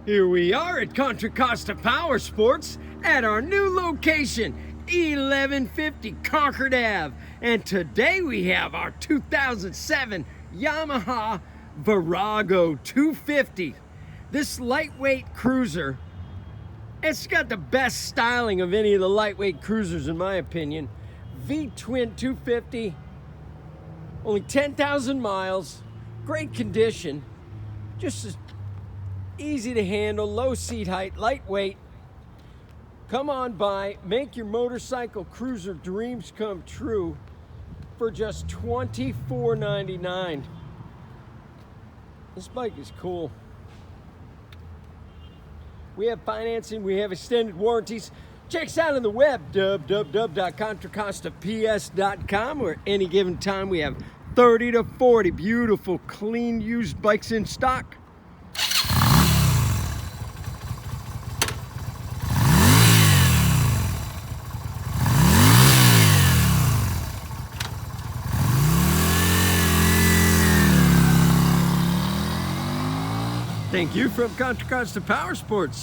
Here we are at Contra Costa Powersports at our new location, 1150 Concord Ave. And today we have our 2007 Yamaha Virago 250. This lightweight cruiser, it's got the best styling of any of the lightweight cruisers in my opinion. V-twin 250, only 10,000 miles, great condition, just as easy to handle, low seat height, lightweight. Come on by, make your motorcycle cruiser dreams come true for just $24.99. This bike is cool. We have financing, we have extended warranties. Check us out on the web, www.contracostaps.com, where at any given time we have 30 to 40 beautiful, clean, used bikes in stock. Thank you from Contra Costa Powersports.